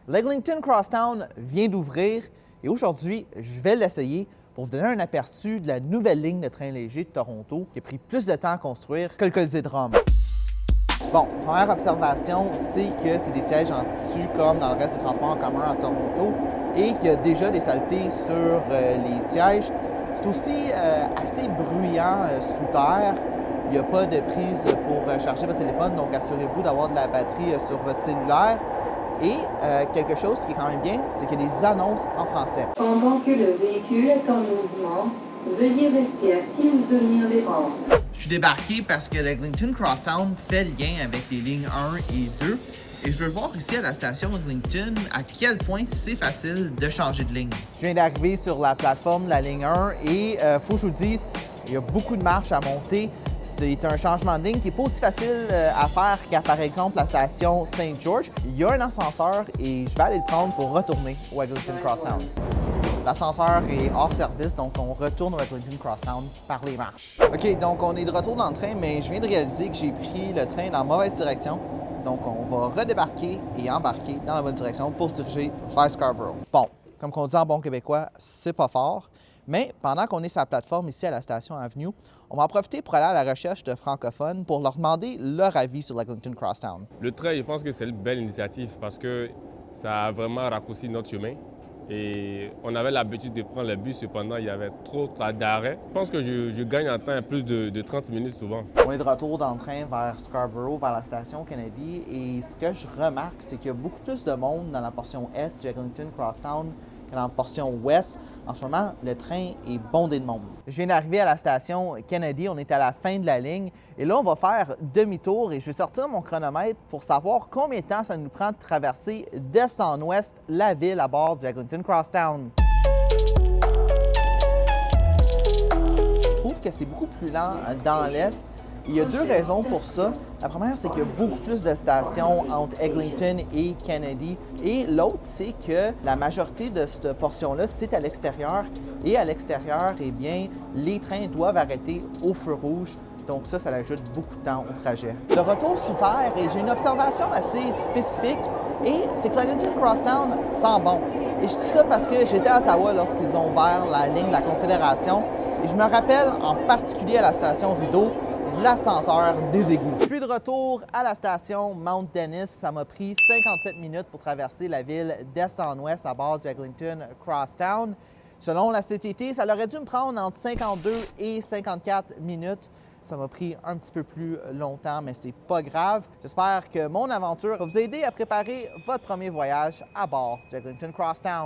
L'Eglinton Crosstown vient d'ouvrir et aujourd'hui, je vais l'essayer pour vous donner un aperçu de la nouvelle ligne de train léger de Toronto qui a pris plus de temps à construire que le Colisée de Rome. Bon, première observation, c'est que c'est des sièges en tissu comme dans le reste des transports en commun à Toronto et qu'il y a déjà des saletés sur les sièges. C'est aussi assez bruyant sous terre. Il n'y a pas de prise pour charger votre téléphone, donc assurez-vous d'avoir de la batterie sur votre cellulaire. Et quelque chose qui est quand même bien, c'est qu'il y a des annonces en français. Pendant que le véhicule est en mouvement, veuillez rester assis ou tenir les rampes. Je suis débarqué parce que l'Eglinton Crosstown fait lien avec les lignes 1 et 2. Et je veux voir ici à la station Eglinton à quel point c'est facile de changer de ligne. Je viens d'arriver sur la plateforme de la ligne 1 et faut que je vous dise, il y a beaucoup de marches à monter. C'est un changement de ligne qui n'est pas aussi facile à faire qu'à, par exemple, la station Saint-Georges. Il y a un ascenseur et je vais aller le prendre pour retourner au Eglinton Crosstown. L'ascenseur est hors service, donc on retourne au Eglinton Crosstown par les marches. OK, donc on est de retour dans le train, mais je viens de réaliser que j'ai pris le train dans la mauvaise direction. Donc on va redébarquer et embarquer dans la bonne direction pour se diriger vers Scarborough. Bon, comme on dit en bon québécois, c'est pas fort. Mais pendant qu'on est sur la plateforme ici à la station Avenue, on va en profiter pour aller à la recherche de francophones pour leur demander leur avis sur l'Eglinton Crosstown. Le train, je pense que c'est une belle initiative parce que ça a vraiment raccourci notre chemin. Et on avait l'habitude de prendre le bus, cependant, il y avait trop d'arrêts. Je pense que je gagne en temps plus de 30 minutes souvent. On est de retour dans le train vers Scarborough, vers la station Kennedy. Et ce que je remarque, c'est qu'il y a beaucoup plus de monde dans la portion est du Eglinton Crosstown que dans la portion ouest. En ce moment, le train est bondé de monde. Je viens d'arriver à la station Kennedy, on est à la fin de la ligne. Et là, on va faire demi-tour et je vais sortir mon chronomètre pour savoir combien de temps ça nous prend de traverser d'est en ouest la ville à bord du Eglinton Crosstown. Je trouve que c'est beaucoup plus lent dans l'est. Il y a deux raisons pour ça. La première, c'est qu'il y a beaucoup plus de stations entre Eglinton et Kennedy. Et l'autre, c'est que la majorité de cette portion-là, c'est à l'extérieur. Et à l'extérieur, eh bien, les trains doivent arrêter au feu rouge. Donc ça ajoute beaucoup de temps au trajet. De retour sous terre, et j'ai une observation assez spécifique, et c'est que l'Eglinton Crosstown sent bon. Et je dis ça parce que j'étais à Ottawa lorsqu'ils ont ouvert la ligne de la Confédération, et je me rappelle en particulier à la station Rideau de la senteur des égouts. Je suis de retour à la station Mount Dennis. Ça m'a pris 57 minutes pour traverser la ville d'est en ouest à bord du Eglinton Crosstown. Selon la CTT, ça aurait dû me prendre entre 52 et 54 minutes. Ça m'a pris un petit peu plus longtemps, mais c'est pas grave. J'espère que mon aventure va vous aider à préparer votre premier voyage à bord du Eglinton Crosstown.